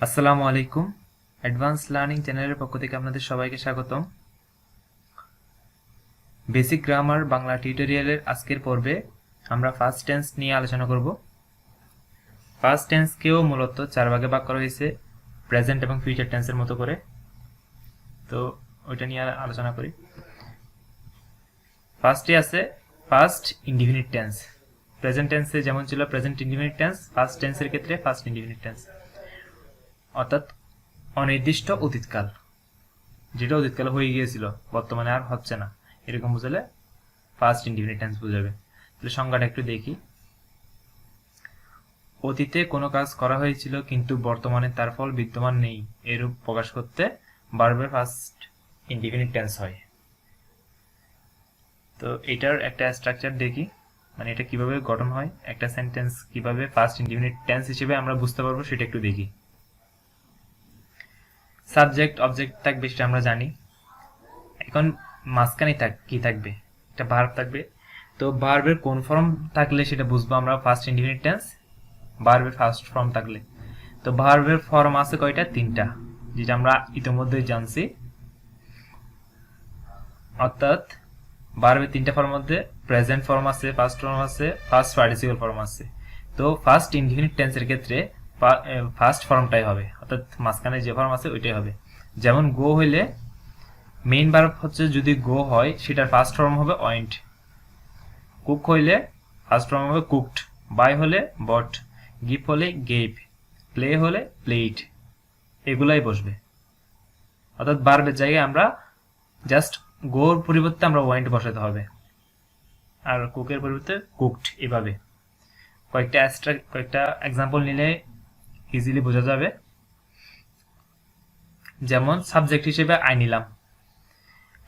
আসসালামু আলাইকুম। Advance learning চ্যানেলের পক্ষ থেকে আপনাদের সবাইকে স্বাগতম। বেসিক গ্রামার বাংলা টিউটোরিয়ালের আজকের পর্বে আমরা ফার্স্ট টেন্স নিয়ে আলোচনা করব। ফার্স্ট টেন্সকেও মূলত চার ভাগে ভাগ করা হয়েছে, প্রেজেন্ট এবং ফিউচার টেন্সের মতো করে। তো ওইটা নিয়ে আলোচনা করি। ফার্স্টে আছে ফার্স্ট ইনডিফিনিট টেন্স। প্রেজেন্ট টেন্সে যেমন ছিল প্রেজেন্ট ইনডিফিনিট টেন্স, ফার্স্ট টেন্সের ক্ষেত্রে ফার্স্ট ইনডিফিনিট টেন্স, অর্থাৎ অনির্দিষ্ট অতীতকাল, যেটা অতীতকালে হয়ে গিয়েছিল বর্তমানে আর হচ্ছে না, এরকম বুঝালে ফার্স্ট ইনডিফিনিট টেন্স বোঝাবে। তাহলে সংজ্ঞাটা একটু দেখি। অতীতে কোনো কাজ করা হয়েছিল কিন্তু বর্তমানে তার ফল বিদ্যমান নেই, এরূপ প্রকাশ করতে ভার্বের ফার্স্ট ইনডিফিনিট টেন্স হয়। তো এটার একটা স্ট্রাকচার দেখি, মানে এটা কিভাবে গঠন হয়, একটা সেন্টেন্স কিভাবে ফার্স্ট ইনডিফিনিট টেন্স হিসেবে আমরা বুঝতে পারবো সেটা একটু দেখি। সাবজেক্ট অবজেক্ট থাকবে সেটা আমরা জানি। এখন মাঝখানে কি থাকবে, একটা ভার্ব থাকবে। তো ভার্বের কোন ফর্ম থাকলে সেটা বুঝবো আমরা ফার্স্ট ইনডিফিনিট টেন্স, ভার্বের ফার্স্ট ফর্ম থাকলে। তো ভার্বের ফর্ম আছে কয়টা? তিনটা, যেটা আমরা ইতিমধ্যে জানছি। অর্থাৎ ভার্বের তিনটা ফর্ম মধ্যে প্রেজেন্ট ফর্ম আছে, ফার্স্ট ফর্ম আছে, ফার্স্ট পার্টিসিপল ফর্ম আছে। তো ফার্স্ট ইনডিফিনিট টেন্সের ক্ষেত্রে ফার্স্ট ফর্মটাই হবে, অর্থাৎ মাঝখানে যে ফর্ম আছে ওইটাই হবে। যেমন গো হইলে মেইন ভার্ব হচ্ছে, যদি গো হয় সেটার ফার্স্ট ফর্ম হবে ওয়েন্ট। কুক হইলে ফার্স্ট ফর্ম হবে কুকড। বাই হলে বট। গিভ হলে গেভ। প্লে হলে প্লেড। এগুলাই বসবে। অর্থাৎ ভার্বের জায়গায় আমরা জাস্ট গোর পরিবর্তে আমরা ওয়েন্ট বসাতে হবে, আর কুকের পরিবর্তে কুকড। এভাবে কয়েকটা এক্সাম্পল নিলে ইজিলি বোঝা যাবে। যেমন সাবজেক্ট হিসেবে আই নিলাম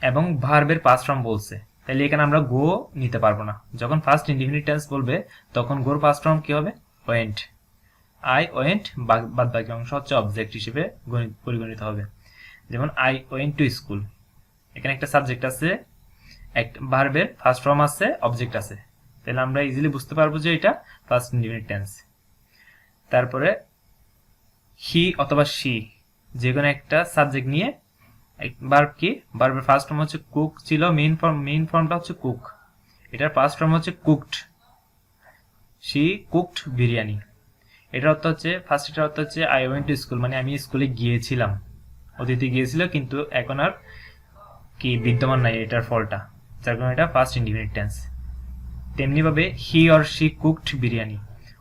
এবং ভার্বের পাস্ট ফর্ম বলছে, তাহলে এখানে আমরা গো নিতে পারবো না। যখন ফার্স্ট ইনডিফিনিট টেন্স বলবে তখন গোর পাস্ট ফর্ম কি হবে? ওয়েন্ট। আই ওয়েন্ট, বাদ বাকি অংশ হচ্ছে অবজেক্ট হিসেবে পরিগণিত হবে। যেমন আই ওয়েন্ট টু স্কুল, এখানে একটা সাবজেক্ট আছে, একটা ভার্বের ফার্স্ট ফর্ম আছে, অবজেক্ট আছে, তাহলে আমরা ইজিলি বুঝতে পারবো যে এটা ফার্স্ট ইনডিফিনিট টেন্স। তারপরে হি অথবা শি, যে কোনো একটা সাবজেক্ট নিয়ে ভার্ব কি, ভার্বের ফার্স্ট ফর্ম হচ্ছে কুক ছিল, মেইন ফর্মটা হচ্ছে কুক, এটার ফার্স্ট ফর্ম হচ্ছে কুকড। She cooked biryani. এটার অর্থ হচ্ছে, ফার্স্ট এটার অর্থ হচ্ছে আই ওয়েন্ট টু স্কুল, মানে আমি স্কুলে গিয়েছিলাম, অতীতে গিয়েছিল কিন্তু এখন আর কি বিদ্যমান নাই এটার ফলটা, যার কারণে এটা ফার্স্ট ইনডিফিনিট টেন্স। তেমনি ভাবে he or she cooked biryani,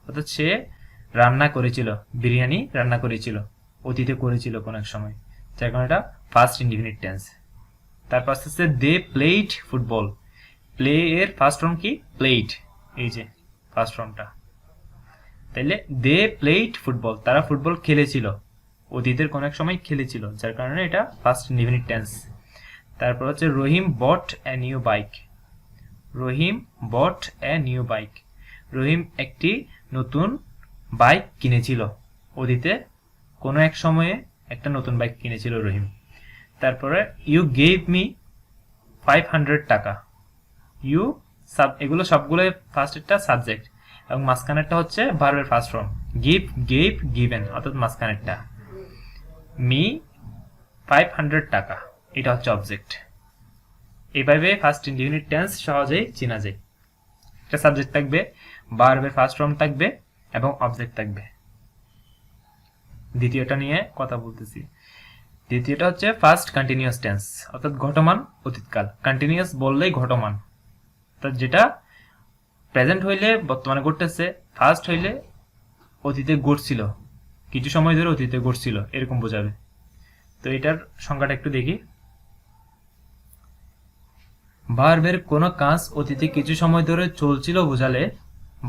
অর্থাৎ সে রান্না করেছিল, বিরিয়ানি রান্না করেছিল, অতীতে করেছিল কোন এক সময়, যার কারণে এটা ফার্স্ট ইনডিফিনিট টেন্স। তারপর আস্তে আস্তে দে প্লেড ফুটবল। প্লে এর ফার্স্ট ফর্ম কি? প্লেড, এই যে ফার্স্ট ফর্মটা। তাইলে দে প্লেড ফুটবল, তারা ফুটবল খেলেছিল, অতীতের কোন এক সময় খেলেছিল, যার কারণে এটা ফার্স্ট ইনডিফিনিট টেন্স। তারপর হচ্ছে Rahim bought a new bike. Rahim bought a new bike, Rahim একটি নতুন বাইক কিনেছিল, অতীতে কোনো এক সময়ে একটা নতুন বাইক কিনেছিল রহিম। তারপরে ইউ গেভ মি 500 টাকা। ইউ এগুলো সবগুলো ফার্স্টেরটা সাবজেক্ট এবং মাঝখানেরটা হচ্ছে ভার্বের first form. Give, gave, given, অর্থাৎ মাঝখানেরটা। মি 500 টাকা, এটা হচ্ছে অবজেক্ট। এইভাবে ফার্স্ট ইনডিফিনিট টেন্স সহজেই চেনা যায়। একটা সাবজেক্ট থাকবে, ভার্বের ফার্স্ট ফর্ম থাকবে এবং অবজেক্ট থাকবে। দ্বিতীয়টা নিয়ে কথা বলতেছি। দ্বিতীয়টা হচ্ছে ফার্স্ট কন্টিনিউয়াস টেন্স, অর্থাৎ ঘটমান অতীতকাল। কন্টিনিউয়াস বললেই ঘটমান, অর্থাৎ যেটা প্রেজেন্ট হইলে বর্তমানে ঘটতেছে, ফার্স্ট হইলে অতীতে ঘটছিল, কিছু সময় ধরে অতীতে ঘটছিল, এরকম বোঝাবে। তো এটার সংজ্ঞাটা একটু দেখি। ভার্বের কোনো কাজ অতীতে কিছু সময় ধরে চলছিল বোঝালে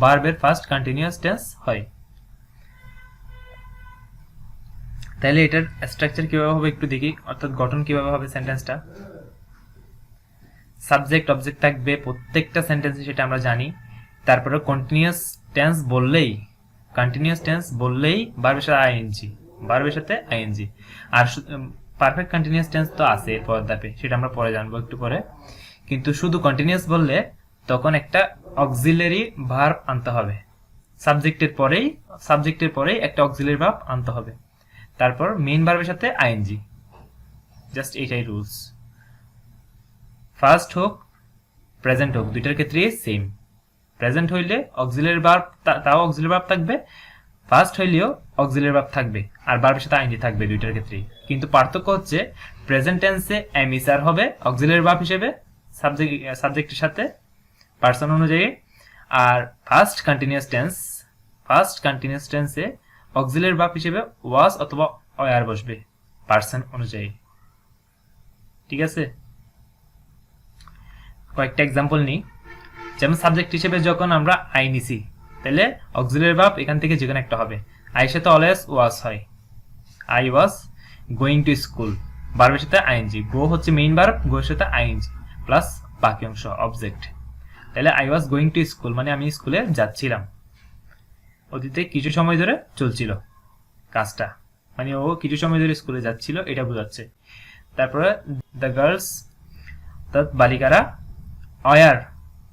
ভার্বের ফার্স্ট কন্টিনিউয়াস টেন্স হয়। তাহলে এটার স্ট্রাকচার কিভাবে হবে একটু দেখি, অর্থাৎ গঠন কিভাবে হবে সেন্টেন্সটা। সাবজেক্ট অবজেক্ট থাকবে প্রত্যেকটা সেন্টেন্সে, সেটা আমরা জানি। তারপরে কন্টিনিউয়াস টেন্স বললেই ভার্বের সাথে আইএনজি, ভার্বের সাথে আইএনজি। আর পারফেক্ট কন্টিনিউয়াস টেন্স তো আছে পরের ধাপে, সেটা আমরা পরে জানবো একটু পরে। কিন্তু শুধু কন্টিনিউয়াস বললে তখন একটা অক্সিলারি ভার্ব আনতে হবে, সাবজেক্টের পরেই একটা অক্সিলারি ভার্ব আনতে হবে। তারপর মেইন ভার্বের সাথে আইএনজি, জাস্ট এটাই রুলস। ফার্স্ট হোক প্রেজেন্ট হোক দুইটার ক্ষেত্রে সেম। প্রেজেন্ট হইলে অক্সিলারি ভার্ব, তাও অক্সিলারি ভার্ব থাকবে, ফার্স্ট হইলেও অক্সিলারি ভার্ব থাকবে, আর ভার্বের সাথে আইএনজি থাকবে দুইটার ক্ষেত্রেই। কিন্তু পার্থক্য হচ্ছে প্রেজেন্ট টেন্সে এমিসার হবে অক্সিলারি ভার্ব হিসেবে সাবজেক্টের সাথে পার্সন অনুযায়ী, আর ফার্স্ট কন্টিনিউয়াস টেন্সে অক্সিলারি ভার্ব হিসেবে ওয়াজ অথবা ওয়ার বসবে পার্সন অনুযায়ী। ঠিক আছে, কয়েকটা এক্সাম্পল নিই। যেমন সাবজেক্ট হিসেবে যখন আমরা আই নিছি, তাহলে অক্সিলারি ভার্ব এখান থেকে যে কোনো একটা হবে। আইয়ের সাথে অলওয়েজ ওয়াজ হয়, I was going to school, ভার্বের সাথে আইএনজি, গো হচ্ছে মেইন ভার্ব, গো এর সাথে আইএনজি প্লাস বাকি অংশ অবজেক্ট। তাহলে I was going to school মানে আমি স্কুলে যাচ্ছিলাম, অতীতে কিছু সময় ধরে চলছিল কাজটা, মানে ও কিছু সময় ধরে স্কুলে যাচ্ছিল, এটা বোঝাচ্ছে। তারপরে দ্য গার্লস, বালিকারা, were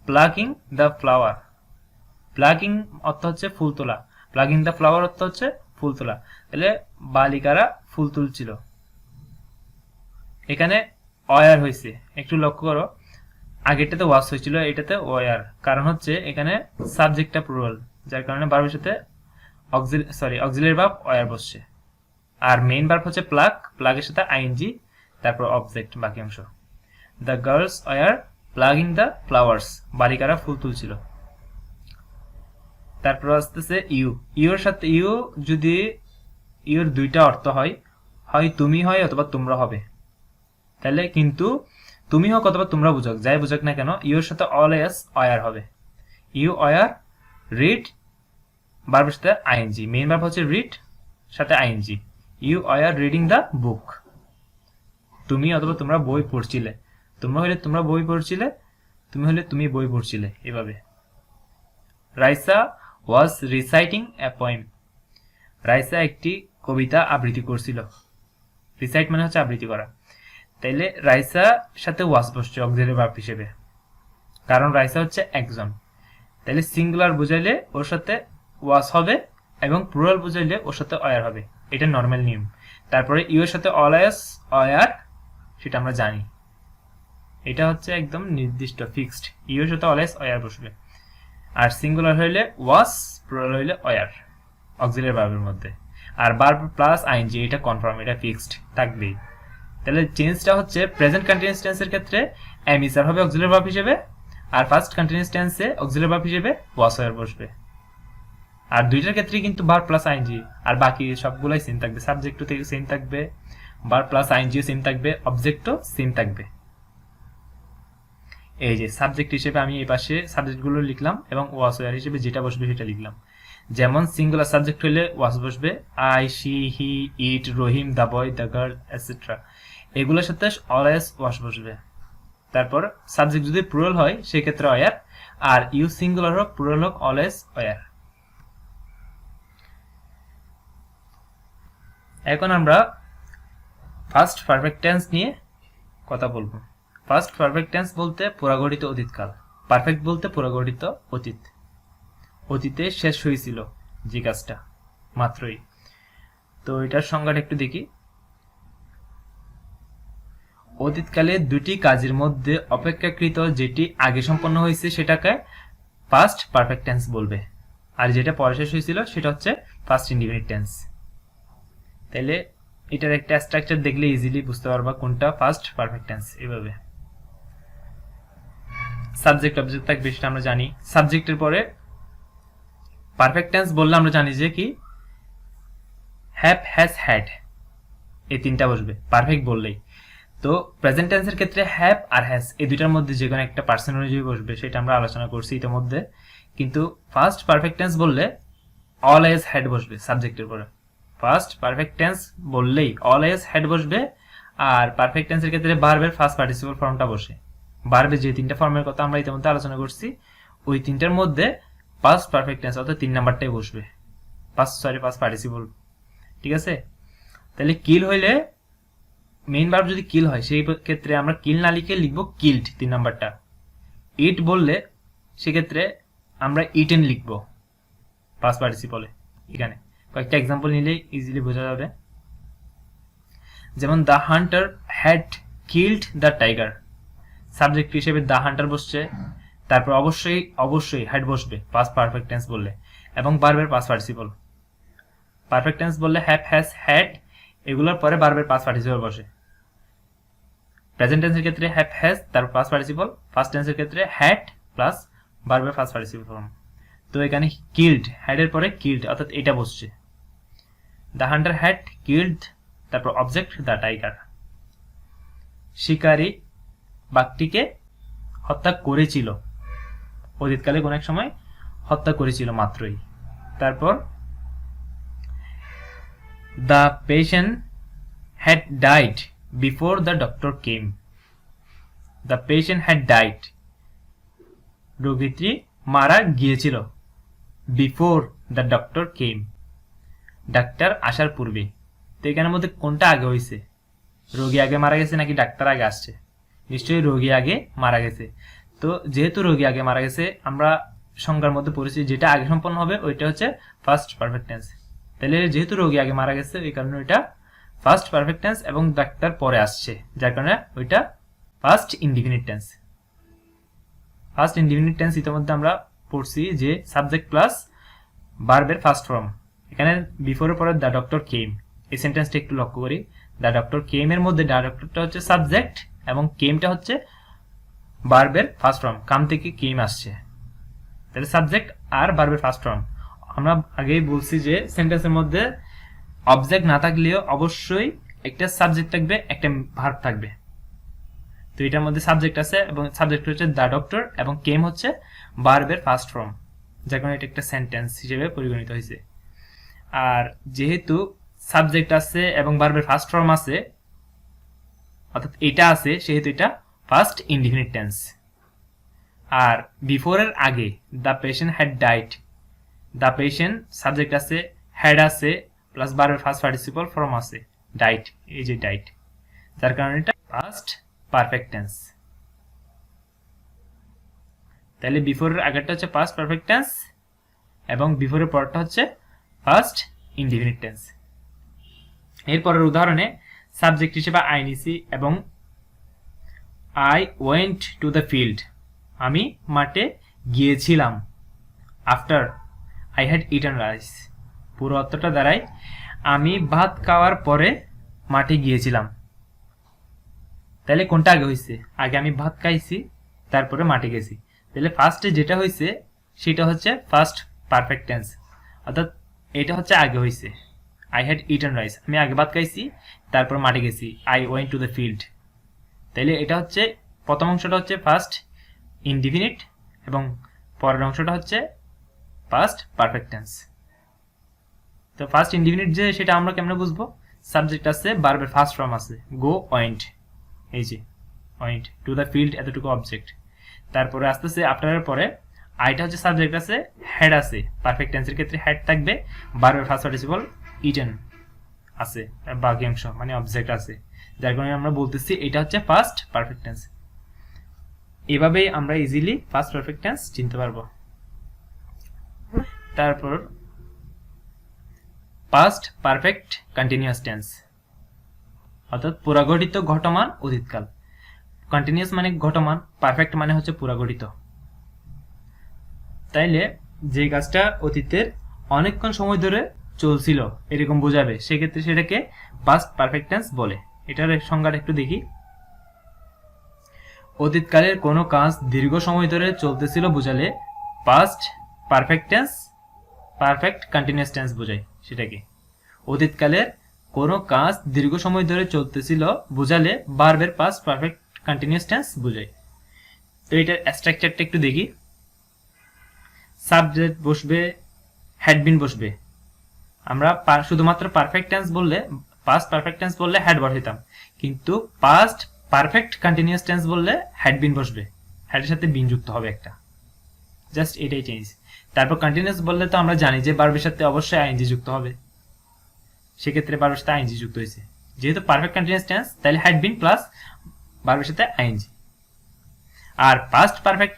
plucking the flower, plucking অর্থ হচ্ছে ফুল তোলা, প্লাকিং দ্য ফ্লাওয়ার অর্থ হচ্ছে ফুল তোলা। তাহলে বালিকারা ফুল তুলছিল। এখানে ওয়ার হয়েছে, একটু লক্ষ্য করো, আগেরটাতে ওয়াজ হয়েছিল, এটাতে ওয়ার, কারণ হচ্ছে এখানে সাবজেক্টটা প্লুরাল, যার কারণে ভার্বের সাথে অক্সিলারি ভার্ব ওয়ার বসছে। আর মেইন ভার্ব হচ্ছে প্লাক, প্লাগের সাথে আইএনজি, তারপর অবজেক্ট বাকি অংশ। The girls were plucking the flowers, বালিকারা ফুল তুলছিল। তারপর আসতেছে ইউর সাথে যদি ইউর দুইটা অর্থ হয়, হয় তুমি হয় অথবা তোমরা হবে। তাহলে কিন্তু তুমি হোক অথবা তোমরা বুঝক, যাই বুঝক না কেন, ইউর সাথে অলওয়েজ ওয়ার হবে। ইউ ওয়ার রিড, ভার্বের সাথে আইএনজি, মেইন ভার্ব হচ্ছে রিড সাথে ING. You were reading the book, তুমি অথবা তোমরা বই পড়ছিলে, তোমরা হলে তোমরা বই পড়ছিলে, তুমি হলে তুমি বই পড়ছিলে, এভাবে। রাইসা ওয়াজ রিসাইটিং এ পোয়েম, রাইসা একটি কবিতা আবৃত্তি করছিল। রিসাইট মানে হচ্ছে আবৃত্তি করা। তাইলে রাইসা সাথে ওয়াজ বসছে অক্সিলারি ভার্ব হিসেবে, কারণ রাইসা হচ্ছে একজন। তাইলে সিঙ্গুলার বুঝাইলে ওর সাথে ওয়াজ হবে এবং প্লুরাল বুঝাইলে ওর সাথে ওয়ার হবে, এটা নর্মাল নিয়ম। তারপরে ইউ এর সাথে অলওয়েজ ওয়ার, সেটা আমরা জানি, এটা হচ্ছে একদম নির্দিষ্ট ফিক্সড, ইউ এর সাথে অলওয়েজ ওয়ার বসবে। আর সিঙ্গুলার হইলে ওয়াজ, প্লুরাল হইলে ওয়ার অক্সিলারি ভার্বের মধ্যে। আর ভার্ব প্লাস আইএনজি, এটা কনফার্ম, এটা ফিক্সড থাকবেই। তাহলে চেঞ্জটা হচ্ছে প্রেজেন্ট কন্টিনিউয়াস টেন্সের ক্ষেত্রে এমিসার হবে অক্সিলারি ভার্ব হিসেবে, আর ফার্স্ট কন্টিনিউয়াস টেন্সে অক্সিলারি ভার্ব হিসেবে ওয়াজ ওয়ার বসবে। আর দুইটার ক্ষেত্রে কিন্তু ভার্ব প্লাস আইএনজি, আর বাকি সবগুলাই সেম থাকবে, সাবজেক্টও থেকে সেম থাকবে, ভার্ব প্লাস আইএনজিও সেম থাকবে, অবজেক্টও সেম থাকবে। এই যে সাবজেক্ট হিসেবে আমি এই পাশে সাবজেক্টগুলো লিখলাম এবং ওয়াজ ওয়ার হিসেবে যেটা বসবে সেটা লিখলাম। যেমন সিঙ্গুলার সাবজেক্ট হইলে ওয়াজ বসবে, I, she, he, it, Rahim, the boy, the girl, etcetera, এগুলোর সাথে অলওয়েজ ওয়াজ বসবে। তারপর সাবজেক্ট যদি প্লুরাল হয় সেক্ষেত্রে ওয়ার, আর ইউ সিঙ্গুলার হোক প্লুরাল হোক অলওয়েজ ওয়ার। এখন আমরা ফার্স্ট পারফেক্ট টেন্স নিয়ে কথা বলবো। ফার্স্ট পারফেক্ট টেন্স বলতে পুরাগঠিত অতীতকাল, পারফেক্ট বলতে পুরাগঠিত অতীত, অতীতে শেষ হয়েছিল যে কাজটা মাত্রই। তো এটার সংজ্ঞাটা একটু দেখি। অতীতকালে দুটি কাজের মধ্যে অপেক্ষাকৃত যেটি আগে সম্পন্ন হয়েছে সেটাকে ফার্স্ট পারফেক্ট টেন্স বলবে, আর যেটা পরে শেষ হয়েছিল সেটা হচ্ছে ফার্স্ট ইনডিফিনিট টেন্স। তাহলে এটার একটা স্ট্রাকচার দেখলে ইজিলি বুঝতে পারবা কোনটা ফার্স্ট পারফেক্ট টেন্স। এভাবে সাবজেক্ট অবজেক্ট থাকবে সেটা আমরা জানি। সাবজেক্টের পরে পারফেক্ট টেন্স বললে আমরা জানি যে কি হ্যাভ, হ্যাজ, হ্যাড, এই তিনটা বসবে পারফেক্ট বললেই। তো প্রেজেন্ট টেন্সের ক্ষেত্রে হ্যাভ আর হ্যাজ এই দুইটার মধ্যে যে কোনো একটা পার্সন অনুযায়ী বসবে, সেটা আমরা আলোচনা করছি ইতিমধ্যে। কিন্তু ফার্স্ট পারফেক্ট টেন্স বললে অলওয়েজ হ্যাড বসবে সাবজেক্টের পরে। ফার্স্ট পারফেক্ট টেন্স বললেই অলওয়েজ হ্যাড বসবে। আর পারফেক্ট টেন্সের ক্ষেত্রে ভার্বের ফার্স্ট পার্টিসিপল ফর্মটা বসে। ভার্বের যে তিনটা ফর্মের কথা আমরা ইতিমধ্যে আলোচনা করছি, ওই তিনটার মধ্যে ফার্স্ট পারফেক্ট টেন্স অর্থাৎ 3 নাম্বারটাই বসবে, ফার্স্ট পার্টিসিপল। ঠিক আছে, তাহলে কিল হইলে মেইন ভার্ব যদি কিল হয় সেই ক্ষেত্রে আমরা কিল না লিখে লিখবো কিল্ড 3 নাম্বারটা। ইট বললে সেক্ষেত্রে আমরা ইটেন লিখবো ফার্স্ট পার্টিসিপলে। এখানে কয়েকটা এক্সাম্পল নিলে ইজিলি বোঝা যাবে। যেমন the Hunter had killed the tiger, subject হিসেবে দ্য হান্টার বসছে, তারপর অবশ্যই হ্যাড বসবে পাস্ট পারফেক্ট টেন্স বললে, এবং ভার্বের পাস্ট পার্টিসিপল। পারফেক্ট টেন্স বললে হ্যাভ, হ্যাজ, হ্যাড এগুলোর পরে ভার্বের পাস্ট পার্টিসিপল বসে। প্রেজেন্ট টেন্সের ক্ষেত্রে হ্যাভ, হ্যাজ, তারপর পাস্ট পার্টিসিপল। ফার্স্ট টেন্সের ক্ষেত্রে হ্যাড প্লাস ভার্বের ফার্স্ট পার্টিসিপল ফর্ম। তো এখানে কিল্ড, হ্যাডের পরে কিল্ড, অর্থাৎ এটা বসছে। দ্য হান্টার হ্যাড কিল্ড, তারপর অবজেক্ট দ্য টাইগার। শিকারী বাঘটিকে হত্যা করেছিল, অতীতকালে কোন এক সময় হত্যা করেছিল মাত্রই। তারপর the patient had died before the doctor came. The patient had died, রোগীটি মারা গিয়েছিল। বিফোর দ্য ডক্টর কেম, ডাক্তার আসার পূর্বে। তো এখানের মধ্যে কোনটা আগে হয়েছে? রোগী আগে মারা গেছে নাকি ডাক্তার আগে আসছে? নিশ্চয়ই রোগী আগে মারা গেছে। তো যেহেতু রোগী আগে মারা গেছে, আমরা সংজ্ঞার মধ্যে পড়েছি যেটা আগে সম্পন্ন হবে ওইটা হচ্ছে ফার্স্ট পারফেক্ট টেন্স। তাহলে যেহেতু রোগী আগে মারা গেছে ওই কারণে ওইটা ফার্স্ট পারফেক্ট টেন্স, এবং ডাক্তার পরে আসছে, যার কারণে ওইটা first indefinite tense. First indefinite tense ইতিমধ্যে আমরা পড়ছি যে সাবজেক্ট প্লাস ভার্বের ফার্স্ট ফর্ম। এখানে বিফোরের পরে দ্য ডক্টর কেম, এই সেন্টেন্সটা একটু লক্ষ্য করি। দ্য ডক্টর কেম এর মধ্যে দ্য ডক্টরটা হচ্ছে সাবজেক্ট এবং কেমটা হচ্ছে ভার্বের ফার্স্ট ফর্ম। কাম থেকে কেম আসছে, তাহলে সাবজেক্ট আর ভার্বের ফার্স্ট ফর্ম। আমরা আগেই বলছি যে সেন্টেন্সের মধ্যে অবজেক্ট না থাকলেও অবশ্যই একটা সাবজেক্ট থাকবে, একটা ভার্ব থাকবে। তো এটার মধ্যে সাবজেক্ট আছে এবং সাবজেক্ট হচ্ছে দ্য ডক্টর এবং কেম হচ্ছে ভার্বের ফার্স্ট ফর্ম, যার কারণে এটা একটা সেন্টেন্স হিসেবে পরিগণিত হয়েছে। আর যেহেতু সাবজেক্ট আছে এবং ভার্বের ফার্স্ট ফর্ম আছে, অর্থাৎ এটা আছে, সেহেতু এটা ফার্স্ট ইনডিফিনিট টেন্স। আর বিফোরের আগে the patient had died, the patient subject আছে, হ্যাড আছে, প্লাস ভার্বের ফার্স্ট পার্টিসিপল ফর্ম আছে ডাইড, এই যে ডাইড, যার কারণে এটা ফার্স্ট পারফেক্ট টেন্স। তাহলে বিফোরের আগেরটা হচ্ছে ফার্স্ট পারফেক্ট টেন্স এবং বিফোরের পরটা হচ্ছে ফার্স্ট ইনডিফিনিট টেন্স। এরপরের উদাহরণে সাবজেক্ট হিসেবে আই নিছি এবং I went to the field, আমি মাঠে গিয়েছিলাম। After I had eaten rice, পুরো অর্থটা দাঁড়ায় আমি ভাত খাওয়ার পরে মাঠে গিয়েছিলাম। তাহলে কোনটা আগে হয়েছে? আগে আমি ভাত খাইছি, তারপরে মাঠে গেছি। তাহলে ফার্স্টে যেটা হয়েছে সেটা হচ্ছে ফার্স্ট পারফেক্ট টেন্স, অর্থাৎ এটা হচ্ছে আগে হয়েছে। আই হ্যাড ইটেন রাইস, আমি আগে ভাত খাইছি, তারপর মাঠে গেছি। I went to the field, তাইলে এটা হচ্ছে প্রথম অংশটা হচ্ছে ফার্স্ট ইনডিফিনিট এবং পরের অংশটা হচ্ছে ফার্স্ট পারফেক্ট টেন্স। তো ফার্স্ট ইনডিফিনিট যে সেটা আমরা কেমনে বুঝবো? সাবজেক্ট আছে, ভার্বের ফার্স্ট ফর্ম আছে, গো ওয়েন্ট, এই যে ওয়েন্ট টু দ্য ফিল্ড, এতটুকু অবজেক্ট। তারপরে আসতেছে আফটারের পরে আইটা হচ্ছে সাবজেক্ট আছে, হ্যাড আছে, পারফেক্ট টেন্সের ক্ষেত্রে হ্যাড থাকবে, ভার্বের ফার্স্ট পার্টিসিপল ইটেন আছে, বাকি অংশ মানে অবজেক্ট আছে, যার কারণে আমরা বলতেছি এটা হচ্ছে ফার্স্ট পারফেক্ট টেন্স। এভাবেই আমরা ইজিলি ফার্স্ট পারফেক্ট টেন্স চিনতে পারবো। তারপর পাস্ট পারফেক্ট কন্টিনিউয়াস টেন্স, অর্থাৎ পুরাগঠিত ঘটমান অতীতকাল। কন্টিনিউয়াস মানে ঘটমান, পারফেক্ট মানে হচ্ছে পুরাগঠিত। তাইলে যে কাজটা অতীতের অনেকক্ষণ সময় ধরে চলছিল এরকম বোঝাবে, সেক্ষেত্রে সেটাকে পাস্ট পারফেক্ট টেন্স বলে। এটার সংজ্ঞাটা একটু দেখি। অতীতকালের কোনো কাজ দীর্ঘ সময় ধরে চলতেছিল বোঝালে past perfect tense perfect continuous tense বোঝায়। সেটাকে অতীতকালের কোনো কাজ দীর্ঘ সময় ধরে চলতেছিল বোঝালে ভার্বের পাস্ট পারফেক্ট কন্টিনিউয়াস টেন্স বোঝায়। তো এটার স্ট্রাকচারটা একটু দেখি। সাবজেক্ট বসবে, হ্যাড বিন বসবে। আমরা শুধুমাত্র পারফেক্ট টেন্স বললে, পাস্ট পারফেক্ট টেন্স বললে হ্যাড বসাইতাম, কিন্তু পাস্ট পারফেক্ট কন্টিনিউয়াস টেন্স বললে হ্যাড বিন বসবে, হ্যাডের সাথে বিন যুক্ত হবে একটা, জাস্ট এটাই চেঞ্জ। তারপর কন্টিনিউয়াস বললে তো আমরা জানি যে ভার্বের সাথে অবশ্যই আইএনজি যুক্ত হবে, সেক্ষেত্রে ভার্বের সাথে আইএনজি যুক্ত হয়েছে। যেহেতু পারফেক্ট কন্টিনিউয়াস টেন্স তাহলে হ্যাড বিন প্লাস ভার্বের সাথে আইএনজি। আর past perfect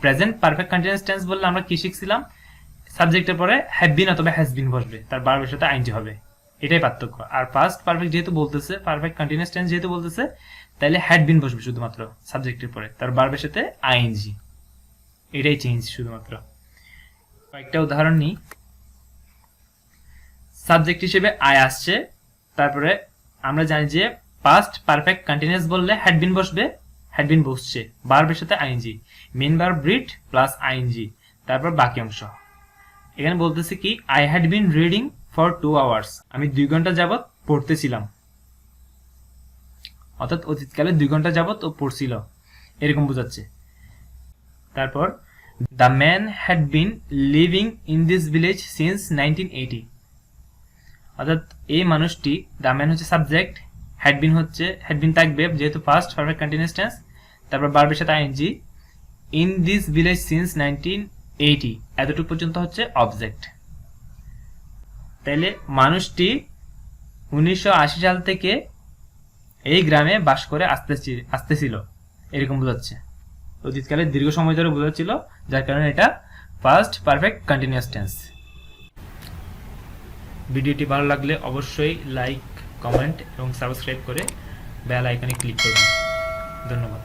present perfect continuous tense বললে আমরা কি শিখছিলাম? সাবজেক্টের পরে হ্যাভ বিন অথবা হ্যাজ বিন বসবে, তার ভার্বের সাথে আইএনজি হবে। এটাই পার্থক্য। আর পাস্ট পারফেক্ট যেহেতু বলতেছে, পারফেক্ট কন্টিনিউয়াস টেন্স যেহেতু বলতেছে, তাহলে হ্যাড বিন বসবে শুধুমাত্র সাবজেক্টের পরে, তার ভার্বের সাথে আইএনজি। এটাই চেঞ্জ শুধুমাত্র। কয়েকটা উদাহরণ নিই। সাবজেক্ট হিসেবে আই আসছে, তারপরে আমরা জানি যে পাস্ট পারফেক্ট কন্টিনিউয়াস বললে হ্যাড বিন বসবে, হ্যাড বিন বসছে, ভার্বের সাথে ING, main verb read plus ING, তারপর বাকি অংশ। এখানে বলতেছে কি, I had been reading for 2 hours, আমি 2 ঘন্টা যাবত পড়তেছিলাম, অর্থাৎ অতীতকালে 2 ঘন্টা যাবত ও পড়ছিল, এরকম বোঝাচ্ছে। তারপর the man had been living in this village since 1980, অর্থাৎ এই মানুষটি, দ্য ম্যান হচ্ছে সাবজেক্ট, হ্যাড বিন থাকবে যেহেতু ফার্স্ট পারফেক্ট কন্টিনিউয়াস টেন্স, তারপর ভার্বের সাথে ING, in this village since 1980 এতটুকু পর্যন্ত হচ্ছে অবজেক্ট। তাইলে মানুষটি 1980 সাল থেকে এই গ্রামে বাস করে আসতেছিল, এরকম বোঝাচ্ছে। অতীতকালে দীর্ঘ সময় ধরে বোঝাচ্ছিল, যার কারণে এটা ফার্স্ট পারফেক্ট কন্টিনিউয়াস টেন্স। ভিডিওটি ভালো লাগলে অবশ্যই লাইক, কমেন্ট এবং সাবস্ক্রাইব করে বেল আইকনে ক্লিক করবেন। ধন্যবাদ।